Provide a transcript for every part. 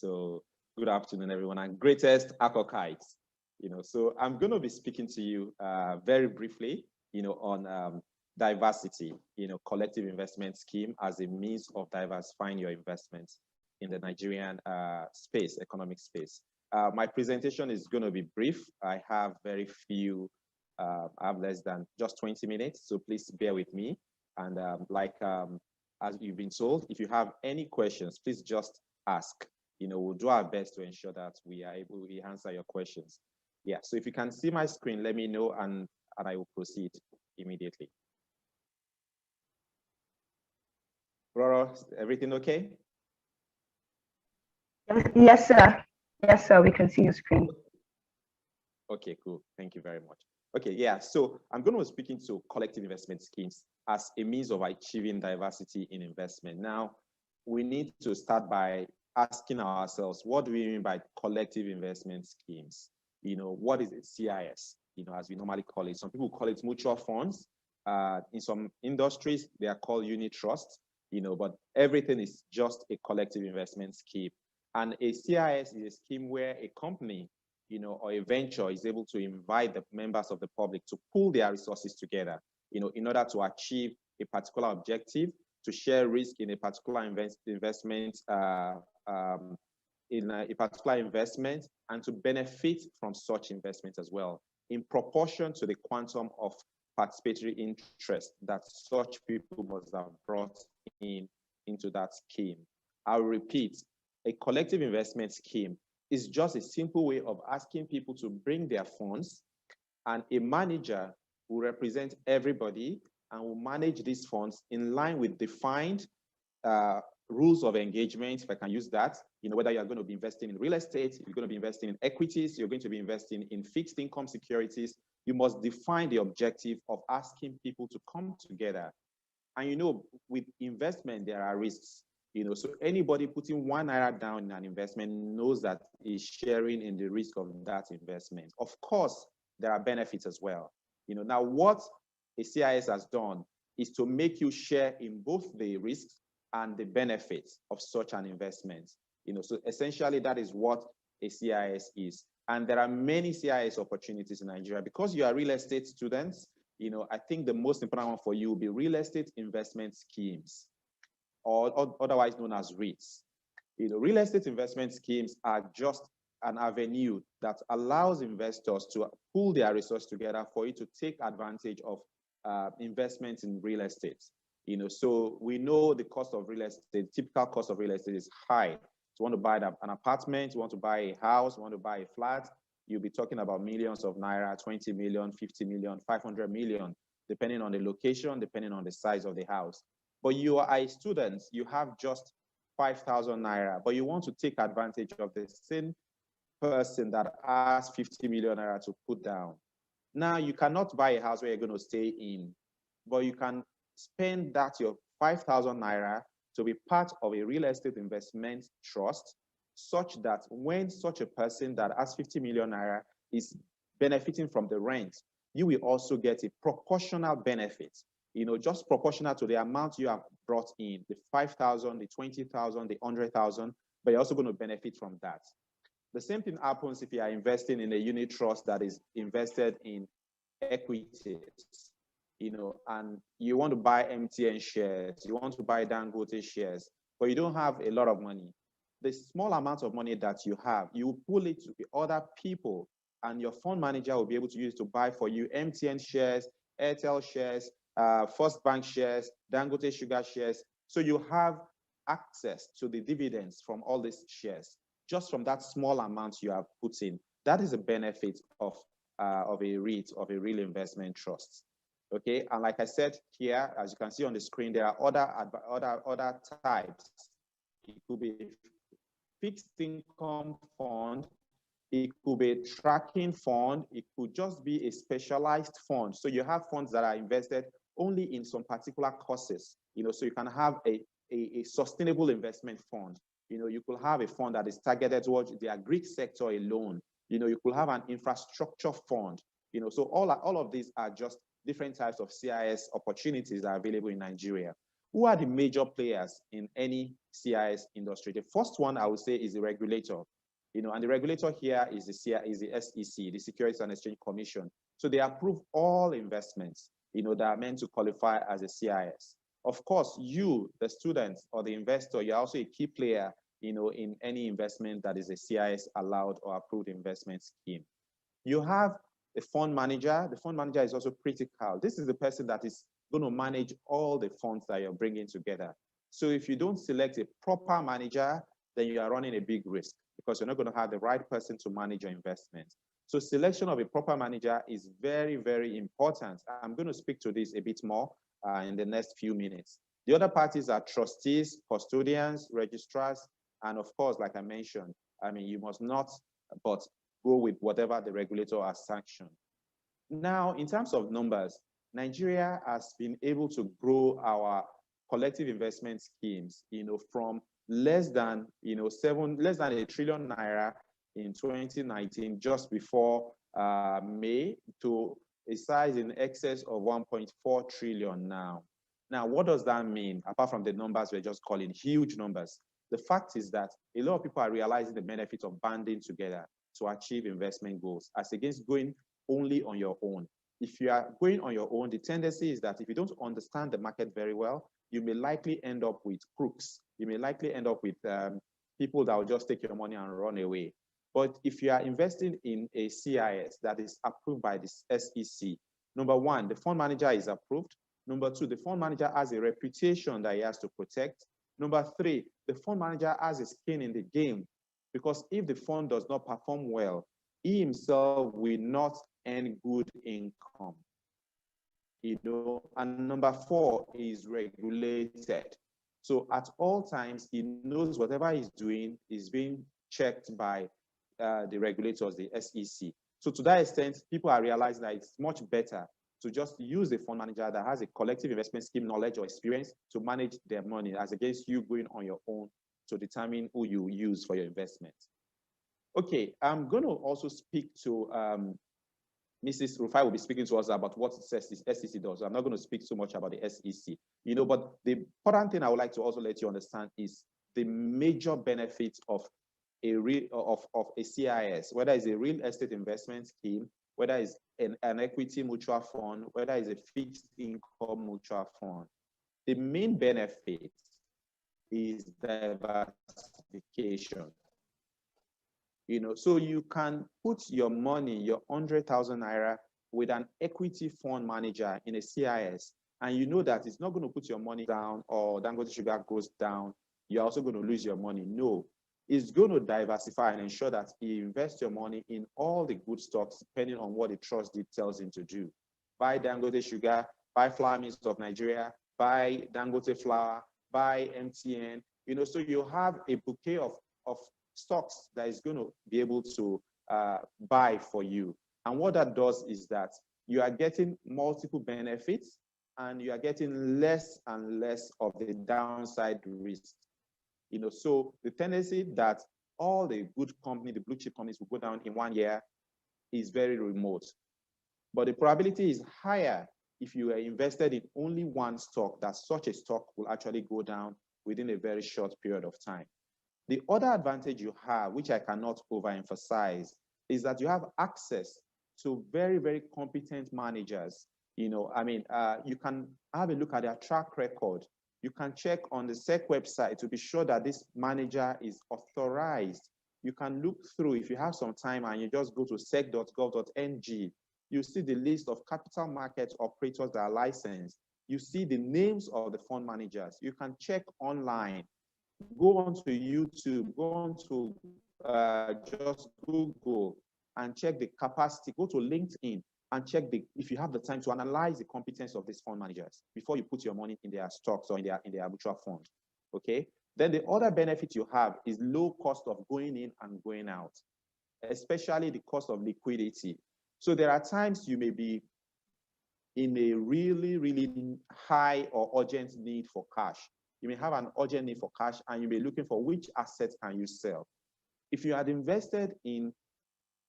So good afternoon, everyone, and greatest acokites. So I'm going to be speaking to you very briefly, on diversity, collective investment scheme as a means of diversifying your investments in the Nigerian economic space. My presentation is going to be brief. I have very few, I have less than just 20 minutes, so please bear with me. And as you've been told, if you have any questions, please just ask. We'll do our best to ensure that we are able to answer your questions. Yeah, so if you can see my screen, let me know and I will proceed immediately. Roro, everything okay? Yes, sir. Yes, sir, we can see your screen. Okay, cool. Thank you very much. Okay, yeah, so I'm going to be speaking to collective investment schemes as a means of achieving diversity in investment. Now, we need to start by asking ourselves, what do we mean by collective investment schemes? What is it, CIS, as we normally call it? Some people call it mutual funds. In some industries, they are called unit trusts, but everything is just a collective investment scheme. And a CIS is a scheme where a company, or a venture is able to invite the members of the public to pool their resources together, in order to achieve a particular objective, to share risk in a particular investment, and to benefit from such investment as well, in proportion to the quantum of participatory interest that such people must have brought into that scheme. I'll repeat, a collective investment scheme is just a simple way of asking people to bring their funds, and a manager will represent everybody and will manage these funds in line with defined rules of engagement, if I can use that, whether you're going to be investing in real estate, you're going to be investing in equities, you're going to be investing in fixed income securities, you must define the objective of asking people to come together. And with investment, there are risks. So anybody putting 1 naira down in an investment knows that is sharing in the risk of that investment. Of course, there are benefits as well. Now what a CIS has done is to make you share in both the risks and the benefits of such an investment. So essentially that is what a CIS is. And there are many CIS opportunities in Nigeria. Because you are real estate students, I think the most important one for you will be real estate investment schemes, or otherwise known as REITs. Real estate investment schemes are just an avenue that allows investors to pool their resources together for you to take advantage of investments in real estate. So we know the cost of real estate, typical cost of real estate is high. So you want to buy an apartment, you want to buy a house, you want to buy a flat, you'll be talking about millions of naira, 20 million, 50 million, 500 million, depending on the location, depending on the size of the house. But you are a student, you have just 5,000 naira, but you want to take advantage of the same person that has 50 million naira to put down. Now, you cannot buy a house where you're going to stay in, but you can spend your 5,000 naira to be part of a real estate investment trust, such that when such a person that has 50 million naira is benefiting from the rent, you will also get a proportional benefit, just proportional to the amount you have brought in, the 5,000, the 20,000, the 100,000, but you're also going to benefit from that. The same thing happens if you are investing in a unit trust that is invested in equities, and you want to buy MTN shares, you want to buy Dangote shares, but you don't have a lot of money. The small amount of money that you have, you pull it to other people, and your fund manager will be able to use to buy for you MTN shares, Airtel shares, First Bank shares, Dangote Sugar shares. So you have access to the dividends from all these shares, just from that small amount you have put in. That is a benefit of a REIT, of a real investment trust. Okay, and like I said here, as you can see on the screen, there are other types. It could be a fixed income fund, it could be a tracking fund, it could just be a specialized fund. So you have funds that are invested only in some particular courses, so you can have a sustainable investment fund. You could have a fund that is targeted towards the agri sector alone. You could have an infrastructure fund. So all of these are just different types of CIS opportunities that are available in Nigeria. who are the major players in any CIS industry? The first one I would say is the regulator, and the regulator here is the SEC, the Securities and Exchange Commission. So they approve all investments, that are meant to qualify as a CIS. Of course, you, the student or the investor, you're also a key player, in any investment that is a CIS allowed or approved investment scheme. You have a fund manager. The fund manager is also critical. This is the person that is going to manage all the funds that you're bringing together. So if you don't select a proper manager, then you are running a big risk because you're not going to have the right person to manage your investments. So selection of a proper manager is very, very important. I'm going to speak to this a bit more in the next few minutes. The other parties are trustees, custodians, registrars, and of course, like I mentioned, you must not but go with whatever the regulator has sanctioned. Now, in terms of numbers, Nigeria has been able to grow our collective investment schemes, from less than a trillion naira in 2019, just before May, to a size in excess of 1.4 trillion now. Now, what does that mean? Apart from the numbers we're just calling huge numbers, the fact is that a lot of people are realizing the benefits of banding together to achieve investment goals, as against going only on your own. If you are going on your own, the tendency is that if you don't understand the market very well, you may likely end up with crooks. You may likely end up with people that will just take your money and run away. But if you are investing in a CIS that is approved by the SEC, number one, the fund manager is approved. Number two, the fund manager has a reputation that he has to protect. Number three, the fund manager has a skin in the game, because if the fund does not perform well, he himself will not earn good income. And number four is regulated. So at all times, he knows whatever he's doing is being checked by the regulators, the SEC. So to that extent, people are realizing that it's much better to just use a fund manager that has a collective investment scheme knowledge or experience to manage their money, as against you going on your own to determine who you use for your investment. Okay, I'm going to also speak to Mrs. Rufai will be speaking to us about what the SEC does. I'm not going to speak so much about the SEC, but the important thing I would like to also let you understand is the major benefits of a CIS, whether it's a real estate investment scheme, whether it's an equity mutual fund, whether it's a fixed income mutual fund. The main benefit is diversification. So you can put your money, your 100,000 naira, with an equity fund manager in a CIS, and you know that it's not going to put your money down or Dangote Sugar goes down, you're also going to lose your money. No, it's going to diversify and ensure that you invest your money in all the good stocks, depending on what the trust deed tells him to do. Buy Dangote Sugar, buy Flour Mills of Nigeria, buy Dangote Flour, buy MTN, so you have a bouquet of stocks that is going to be able to buy for you. And what that does is that you are getting multiple benefits and you are getting less and less of the downside risk. So the tendency that all the good companies, the blue chip companies, will go down in 1 year is very remote. But the probability is higher if you are invested in only one stock, that such a stock will actually go down within a very short period of time. The other advantage you have, which I cannot overemphasize, is that you have access to very, very competent managers. You can have a look at their track record. You can check on the SEC website to be sure that this manager is authorized. You can look through, if you have some time and you just go to sec.gov.ng, you see the list of capital market operators that are licensed. You see the names of the fund managers. You can check online. Go onto YouTube, go onto just Google and check the capacity. Go to LinkedIn and check if you have the time to analyze the competence of these fund managers before you put your money in their stocks or in their mutual fund. Okay. Then the other benefit you have is low cost of going in and going out, especially the cost of liquidity. So there are times you may be in a really, really high or urgent need for cash. You may have an urgent need for cash and you may be looking for which assets can you sell. If you had invested in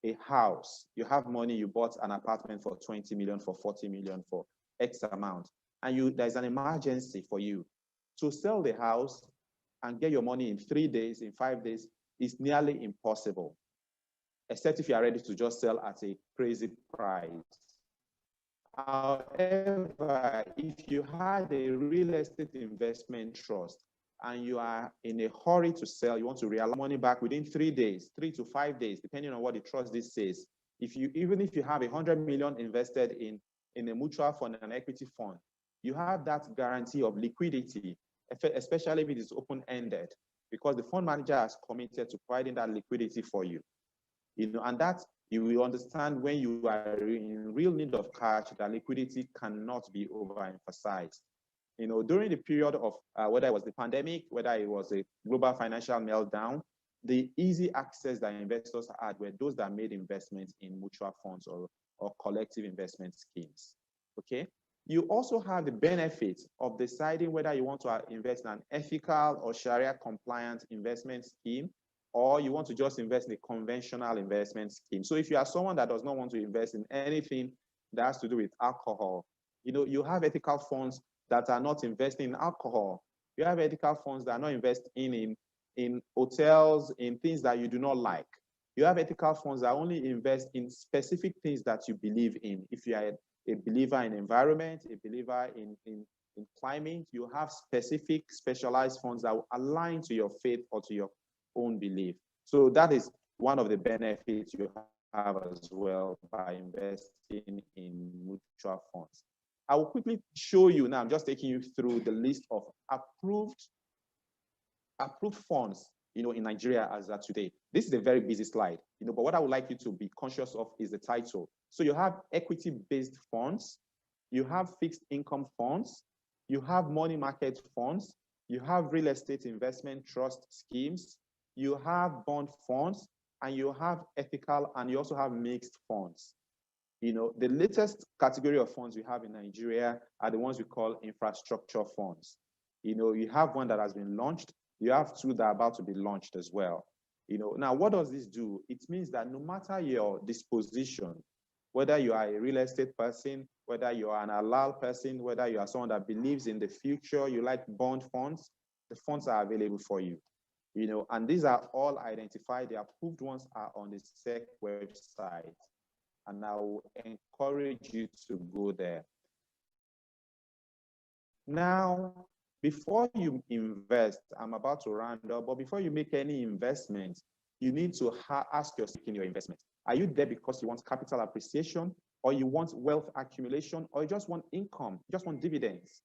a house, you have money, you bought an apartment for 20 million, for 40 million, for X amount, and there's an emergency for you. To sell the house and get your money in 3 days, in 5 days, is nearly impossible, except if you are ready to just sell at a crazy price. However, if you had a real estate investment trust and you are in a hurry to sell, you want to realize money back within 3 days, 3 to 5 days, depending on what the trust this says. Even if you have 100 million invested in a mutual fund and an equity fund, you have that guarantee of liquidity, especially if it is open-ended, because the fund manager has committed to providing that liquidity for you. And that you will understand when you are in real need of cash, that liquidity cannot be overemphasized. During the period of whether it was the pandemic, whether it was a global financial meltdown, the easy access that investors had were those that made investments in mutual funds or collective investment schemes. Okay. You also have the benefit of deciding whether you want to invest in an ethical or Sharia compliant investment scheme, or you want to just invest in a conventional investment scheme. So if you are someone that does not want to invest in anything that has to do with alcohol, you have ethical funds that are not investing in alcohol. You have ethical funds that are not investing in hotels, in things that you do not like. You have ethical funds that only invest in specific things that you believe in. If you are a believer in environment, a believer in climate, you have specific specialized funds that will align to your faith or to your own belief. So that is one of the benefits you have as well by investing in mutual funds. I will quickly show you now. I'm just taking you through the list of approved funds, in Nigeria as of today. This is a very busy slide, but what I would like you to be conscious of is the title. So you have equity-based funds, you have fixed income funds, you have money market funds, you have real estate investment trust schemes, you have bond funds, and you have ethical, and you also have mixed funds. The latest category of funds we have in Nigeria are the ones we call infrastructure funds. You have one that has been launched. You have two that are about to be launched as well. Now what does this do? It means that no matter your disposition, whether you are a real estate person, whether you are an halal person, whether you are someone that believes in the future, you like bond funds, the funds are available for you. And these are all identified. The approved ones are on the SEC website. And I will encourage you to go there. Now, before you invest, I'm about to round up, but before you make any investment, you need to ask yourself in your investment. Are you there because you want capital appreciation, or you want wealth accumulation, or you just want income, you just want dividends,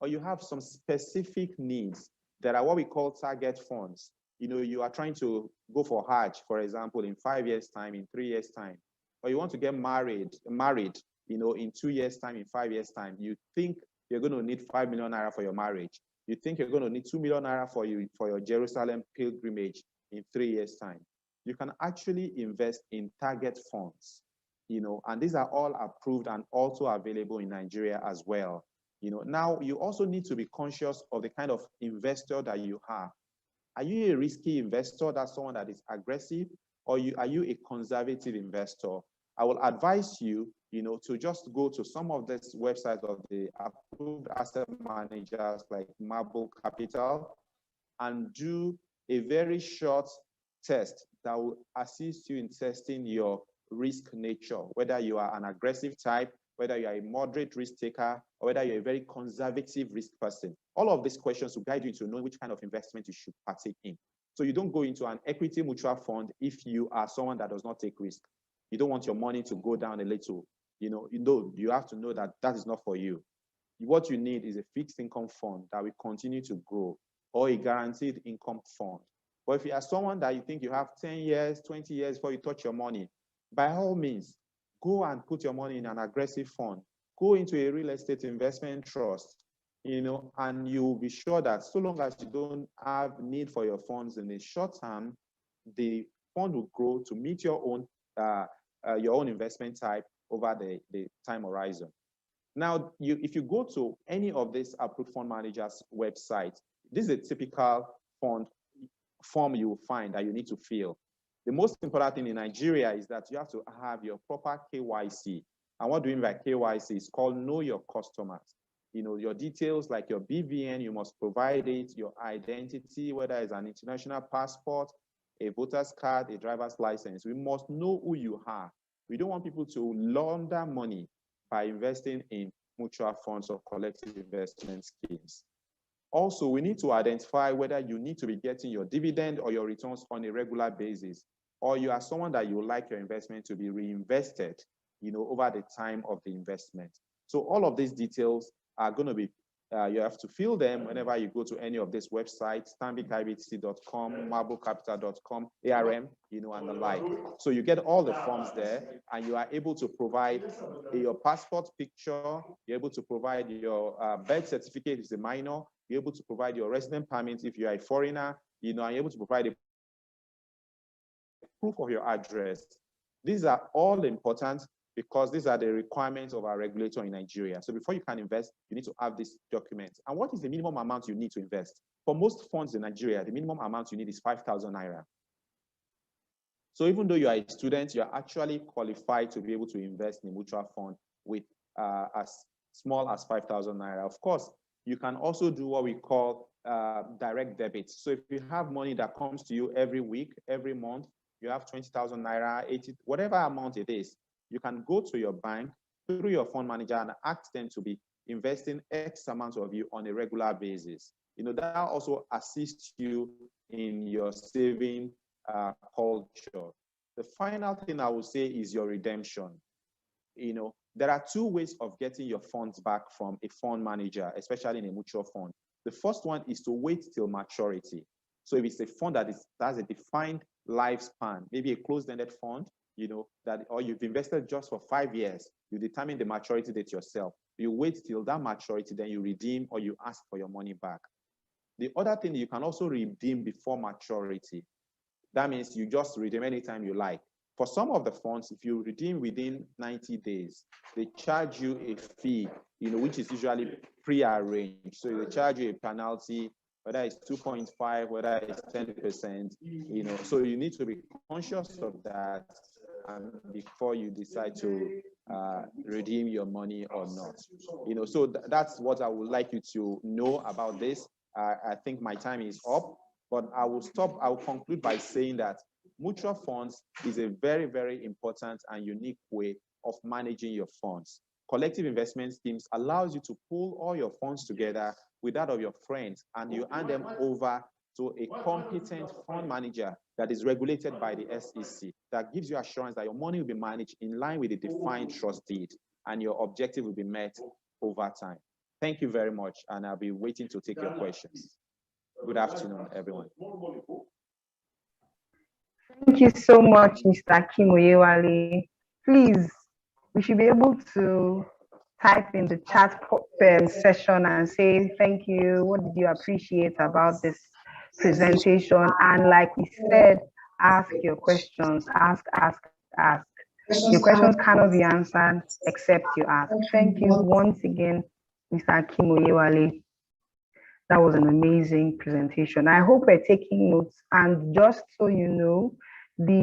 or you have some specific needs that are what we call target funds? You are trying to go for Hajj, for example, in 5 years' time, in 3 years' time, or you want to get married, in 2 years' time, in 5 years' time. You think you're going to need 5 million naira for your marriage. You think you're going to need 2 million naira for your Jerusalem pilgrimage in 3 years' time. You can actually invest in target funds, and these are all approved and also available in Nigeria as well. Now you also need to be conscious of the kind of investor that you are. Are you a risky investor? That's someone that is aggressive, or are you a conservative investor? I will advise you, to just go to some of these websites of the approved asset managers like Marble Capital and do a very short test that will assist you in testing your risk nature, whether you are an aggressive type, whether you are a moderate risk taker, or whether you're a very conservative risk person. All of these questions will guide you to know which kind of investment you should partake in. So you don't go into an equity mutual fund if you are someone that does not take risk. You don't want your money to go down a little. You have to know that that is not for you. What you need is a fixed income fund that will continue to grow, or a guaranteed income fund. But if you are someone that you think you have 10 years, 20 years before you touch your money, by all means, go and put your money in an aggressive fund. Go into a real estate investment trust, and you'll be sure that so long as you don't have need for your funds in the short term, the fund will grow to meet your own investment type over the time horizon. Now, if you go to any of these approved fund managers' websites, this is a typical form you will find that you need to fill. The most important thing in Nigeria is that you have to have your proper KYC. And what do we mean by KYC? It's called Know Your Customers. your details like your BVN, you must provide it, your identity, whether it's an international passport, a voter's card, a driver's license. We must know who you are. We don't want people to launder money by investing in mutual funds or collective investment schemes. Also, we need to identify whether you need to be getting your dividend or your returns on a regular basis, or you are someone that you would like your investment to be reinvested, over the time of the investment. So all of these details are going to be, you have to fill them whenever you go to any of these websites, stanbicibtc.com, marblecapital.com, ARM, and the like. So you get all the forms there, and you are able to provide your passport picture, you're able to provide your birth certificate if it's a minor, you're able to provide your resident permit if you are a foreigner, and you're able to provide a proof of your address. These are all important because these are the requirements of our regulator in Nigeria. So before you can invest, you need to have these documents. And what is the minimum amount you need to invest? For most funds in Nigeria, the minimum amount you need is 5,000 naira. So even though you are a student, you're actually qualified to be able to invest in a mutual fund with as small as 5,000 naira. Of course, you can also do what we call direct debits. So if you have money that comes to you every week, every month, you have 20,000 naira, 80, whatever amount it is, you can go to your bank through your fund manager and ask them to be investing X amount of you on a regular basis. That also assists you in your saving culture. The final thing I will say is your redemption. There are two ways of getting your funds back from a fund manager, especially in a mutual fund. The first one is to wait till maturity. So if it's a fund that has a defined lifespan, maybe a closed-ended fund, or you've invested just for 5 years, you determine the maturity date yourself. You wait till that maturity, then you redeem or you ask for your money back. The other thing, you can also redeem before maturity. That means you just redeem anytime you like. For some of the funds, if you redeem within 90 days, they charge you a fee, which is usually pre-arranged. So they charge you a penalty, whether it's 2.5, whether it's 10%, so you need to be conscious of that before you decide to redeem your money or not. So that's what I would like you to know about this. I think my time is up, but I will conclude by saying that mutual funds is a very, very important and unique way of managing your funds. Collective investment schemes allows you to pull all your funds together with that of your friends, and you hand them over to a competent fund manager that is regulated by the SEC, that gives you assurance that your money will be managed in line with the defined trust deed, and your objective will be met over time. Thank you very much, and I'll be waiting to take your questions. Good afternoon, everyone. Thank you so much, Mr. Akeem Oyewale. Please, we should be able to type in the chat session and say, thank you, what did you appreciate about this presentation? And like we said, ask your questions, ask. Your questions cannot be answered except you ask. Thank you once again, Mr. Akeem Oyewale. That was an amazing presentation. I hope we're taking notes. And just so you know, the